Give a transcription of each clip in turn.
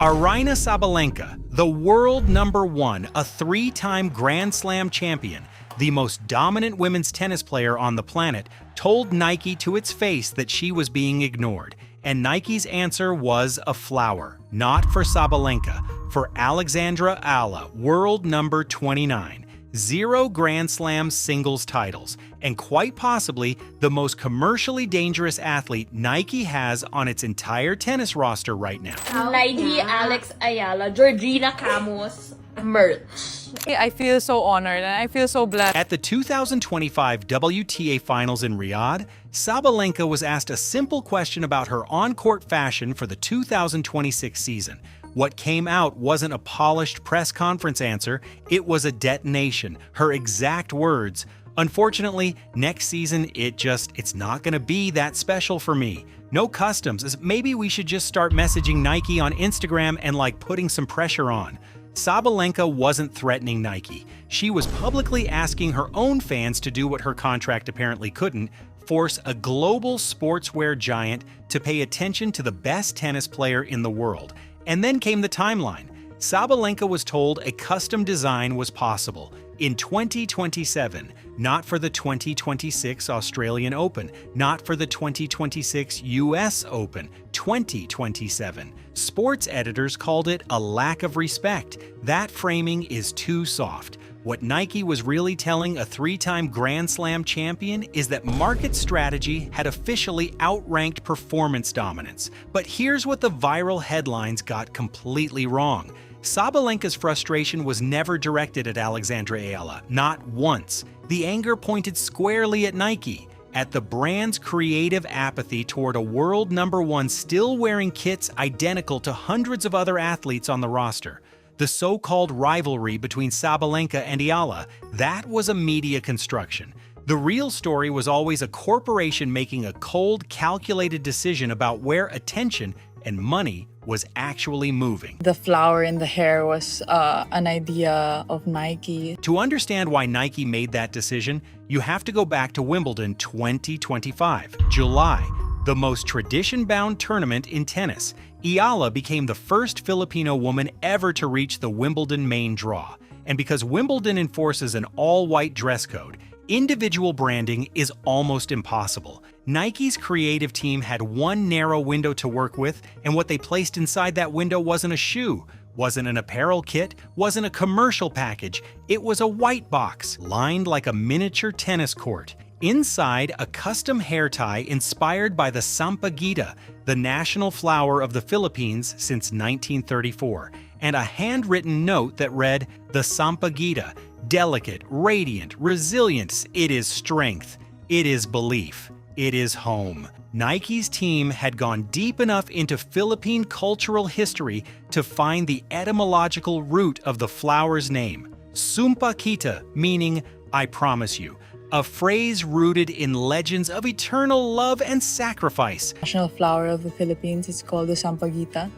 Aryna Sabalenka, the world #1, a 3-time Grand Slam champion, the most dominant women's tennis player on the planet, told Nike to its face that she was being ignored. And Nike's answer was a flower, not for Sabalenka, for Alexandra Eala, world number 29. 0 Grand Slam singles titles, and quite possibly the most commercially dangerous athlete Nike has on its entire tennis roster right now. Nike, Alex Eala, Georgina Camus, merch. I feel so honored and I feel so blessed. At the 2025 WTA Finals in Riyadh, Sabalenka was asked a simple question about her on-court fashion for the 2026 season. What came out wasn't a polished press conference answer, it was a detonation, her exact words. Unfortunately, next season, it's not gonna be that special for me. No customs, maybe we should just start messaging Nike on Instagram and putting some pressure on. Sabalenka wasn't threatening Nike. She was publicly asking her own fans to do what her contract apparently couldn't, force a global sportswear giant to pay attention to the best tennis player in the world. And then came the timeline. Sabalenka was told a custom design was possible in 2027, not for the 2026 Australian Open, not for the 2026 US Open, 2027. Sports editors called it a lack of respect. That framing is too soft. What Nike was really telling a 3-time Grand Slam champion is that market strategy had officially outranked performance dominance. But here's what the viral headlines got completely wrong. Sabalenka's frustration was never directed at Alexandra Eala, not once. The anger pointed squarely at Nike, at the brand's creative apathy toward a world #1 still wearing kits identical to hundreds of other athletes on the roster. The so-called rivalry between Sabalenka and Eala, that was a media construction. The real story was always a corporation making a cold, calculated decision about where attention and money was actually moving. The flower in the hair was an idea of Nike. To understand why Nike made that decision, you have to go back to Wimbledon 2025, July, the most tradition-bound tournament in tennis. Eala became the first Filipino woman ever to reach the Wimbledon main draw. And because Wimbledon enforces an all-white dress code, individual branding is almost impossible. Nike's creative team had one narrow window to work with, and what they placed inside that window wasn't a shoe, wasn't an apparel kit, wasn't a commercial package. It was a white box, lined like a miniature tennis court. Inside, a custom hair tie inspired by the Sampaguita, the national flower of the Philippines since 1934, and a handwritten note that read, "The Sampaguita, delicate, radiant, resilient, it is strength, it is belief, it is home." Nike's team had gone deep enough into Philippine cultural history to find the etymological root of the flower's name, Sampaguita, meaning "I promise you," a phrase rooted in legends of eternal love and sacrifice. National flower of the Philippines is called the Sampaguita.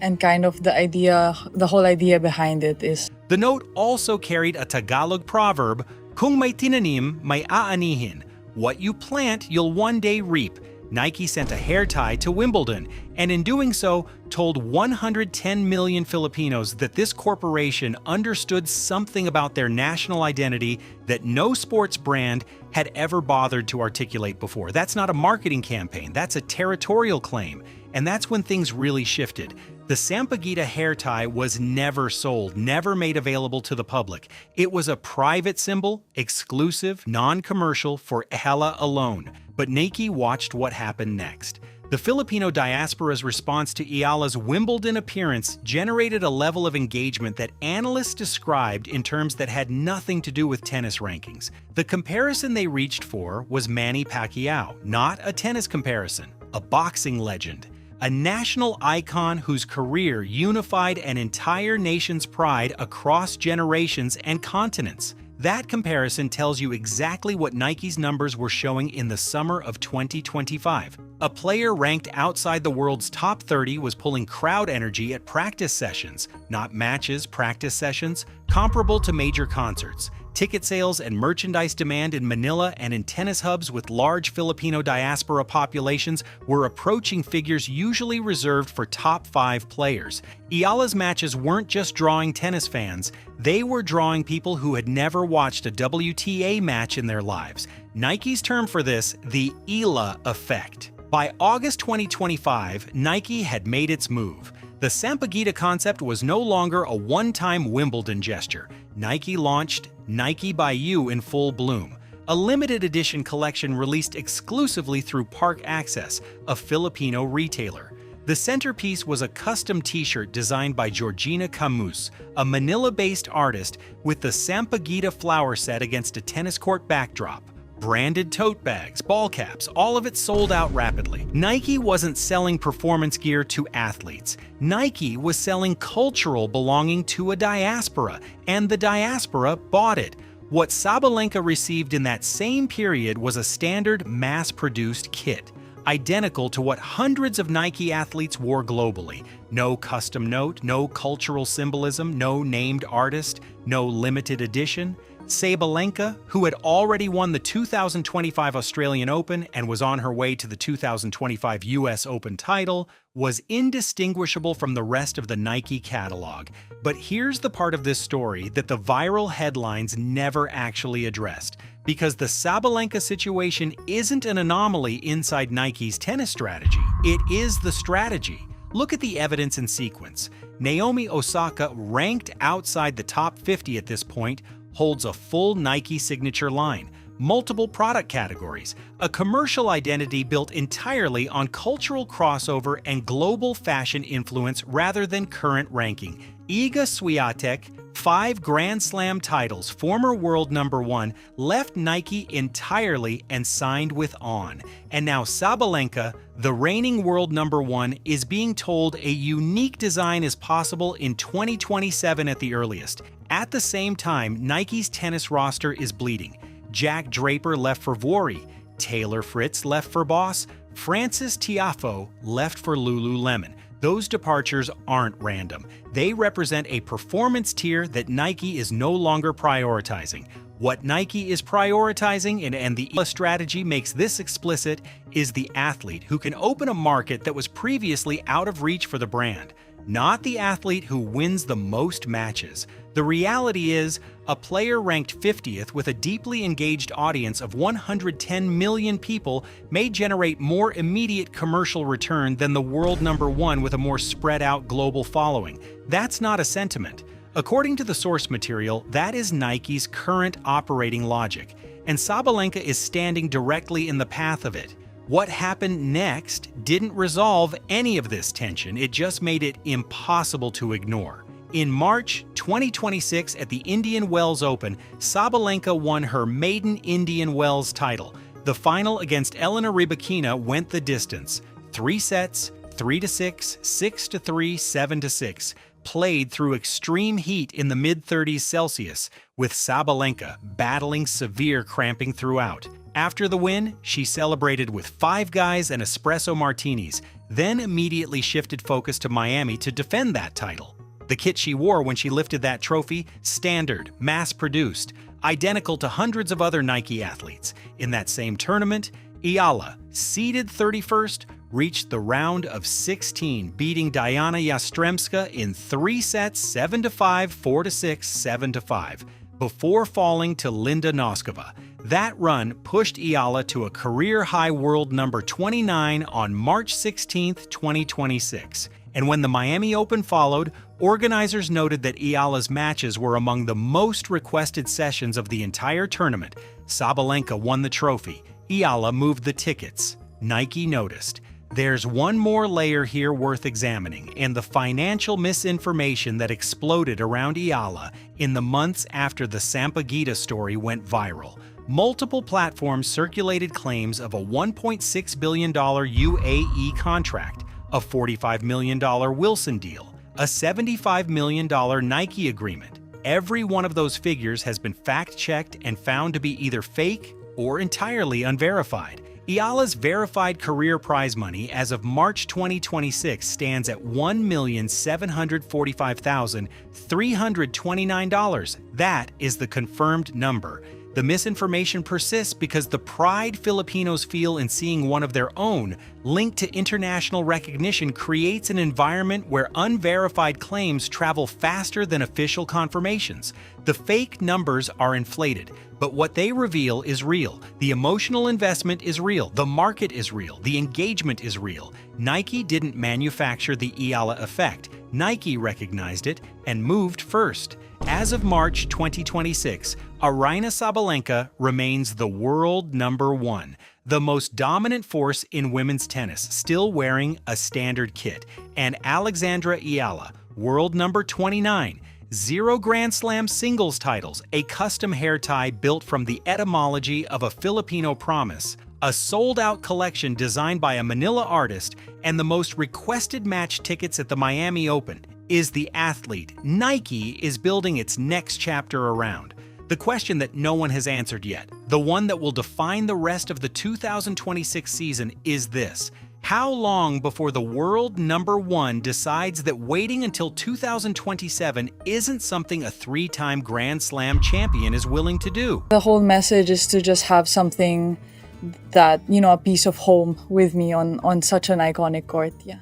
And kind of the whole idea behind it is... The note also carried a Tagalog proverb, "Kung may tinanim, may aanihin." What you plant, you'll one day reap. Nike sent a hair tie to Wimbledon, and in doing so, told 110 million Filipinos that this corporation understood something about their national identity that no sports brand had ever bothered to articulate before. That's not a marketing campaign, that's a territorial claim. And that's when things really shifted. The Sampaguita hair tie was never sold, never made available to the public. It was a private symbol, exclusive, non-commercial for Eala alone. But Nike watched what happened next. The Filipino diaspora's response to Eala's Wimbledon appearance generated a level of engagement that analysts described in terms that had nothing to do with tennis rankings. The comparison they reached for was Manny Pacquiao, not a tennis comparison, a boxing legend. A national icon whose career unified an entire nation's pride across generations and continents. That comparison tells you exactly what Nike's numbers were showing in the summer of 2025. A player ranked outside the world's top 30 was pulling crowd energy at practice sessions, not matches, practice sessions, comparable to major concerts. Ticket sales and merchandise demand in Manila and in tennis hubs with large Filipino diaspora populations were approaching figures usually reserved for top 5 players. Eala's matches weren't just drawing tennis fans, they were drawing people who had never watched a WTA match in their lives. Nike's term for this, the Eala Effect. By August 2025, Nike had made its move. The Sampaguita concept was no longer a one-time Wimbledon gesture. Nike launched Nike by You in full bloom, a limited edition collection released exclusively through Park Access, a Filipino retailer. The centerpiece was a custom t-shirt designed by Georgina Camus, a Manila-based artist, with the Sampaguita flower set against a tennis court backdrop. Branded tote bags, ball caps, all of it sold out rapidly. Nike wasn't selling performance gear to athletes. Nike was selling cultural belonging to a diaspora, and the diaspora bought it. What Sabalenka received in that same period was a standard mass-produced kit, identical to what hundreds of Nike athletes wore globally. No custom note, no cultural symbolism, no named artist, no limited edition. Sabalenka, who had already won the 2025 Australian Open and was on her way to the 2025 US Open title, was indistinguishable from the rest of the Nike catalog. But here's the part of this story that the viral headlines never actually addressed, because the Sabalenka situation isn't an anomaly inside Nike's tennis strategy. It is the strategy. Look at the evidence in sequence. Naomi Osaka, ranked outside the top 50 at this point, holds a full Nike signature line, multiple product categories, a commercial identity built entirely on cultural crossover and global fashion influence rather than current ranking. Iga Swiatek, 5 Grand Slam titles, former world #1, left Nike entirely and signed with On. And now Sabalenka, the reigning world #1, is being told a unique design is possible in 2027 at the earliest. At the same time, Nike's tennis roster is bleeding. Jack Draper left for Vuori, Taylor Fritz left for Boss, Francis Tiafoe left for Lululemon. Those departures aren't random. They represent a performance tier that Nike is no longer prioritizing. What Nike is prioritizing, and the Eala strategy makes this explicit, is the athlete who can open a market that was previously out of reach for the brand, not the athlete who wins the most matches. The reality is, a player ranked 50th with a deeply engaged audience of 110 million people may generate more immediate commercial return than the world #1 with a more spread out global following. That's not a sentiment. According to the source material, that is Nike's current operating logic, and Sabalenka is standing directly in the path of it. What happened next didn't resolve any of this tension, it just made it impossible to ignore. In March 2026 at the Indian Wells Open, Sabalenka won her maiden Indian Wells title. The final against Elena Rybakina went the distance. 3 sets, 3-6, 6-3, 7-6, played through extreme heat in the mid-30s Celsius, with Sabalenka battling severe cramping throughout. After the win, she celebrated with Five Guys and espresso martinis, then immediately shifted focus to Miami to defend that title. The kit she wore when she lifted that trophy, standard, mass-produced, identical to hundreds of other Nike athletes. In that same tournament, Eala, seeded 31st, reached the round of 16, beating Diana Yastremska in 3 sets, 7-5, 4-6, 7-5, before falling to Linda Noskova. That run pushed Eala to a career-high world #29 on March 16, 2026. And when the Miami Open followed, organizers noted that Eala's matches were among the most requested sessions of the entire tournament. Sabalenka won the trophy. Eala moved the tickets. Nike noticed. There's one more layer here worth examining, and the financial misinformation that exploded around Eala in the months after the Sampaguita story went viral. Multiple platforms circulated claims of a $1.6 billion UAE contract, a $45 million Wilson deal, a $75 million Nike agreement. Every one of those figures has been fact-checked and found to be either fake or entirely unverified. Eala's verified career prize money as of March 2026 stands at $1,745,329. That is the confirmed number. The misinformation persists because the pride Filipinos feel in seeing one of their own linked to international recognition creates an environment where unverified claims travel faster than official confirmations. The fake numbers are inflated, but what they reveal is real. The emotional investment is real. The market is real. The engagement is real. Nike didn't manufacture the Eala Effect. Nike recognized it and moved first. As of March 2026, Aryna Sabalenka remains the world #1, the most dominant force in women's tennis, still wearing a standard kit, and Alexandra Eala, world #29, 0 Grand Slam singles titles, a custom hair tie built from the etymology of a Filipino promise, a sold-out collection designed by a Manila artist, and the most requested match tickets at the Miami Open. Is the athlete Nike is building its next chapter around. The question that no one has answered yet, the one that will define the rest of the 2026 season, is this: how long before the world #1 decides that waiting until 2027 isn't something a 3-time Grand Slam champion is willing to do? The whole message is to just have something that, a piece of home with me on such an iconic court. Yeah.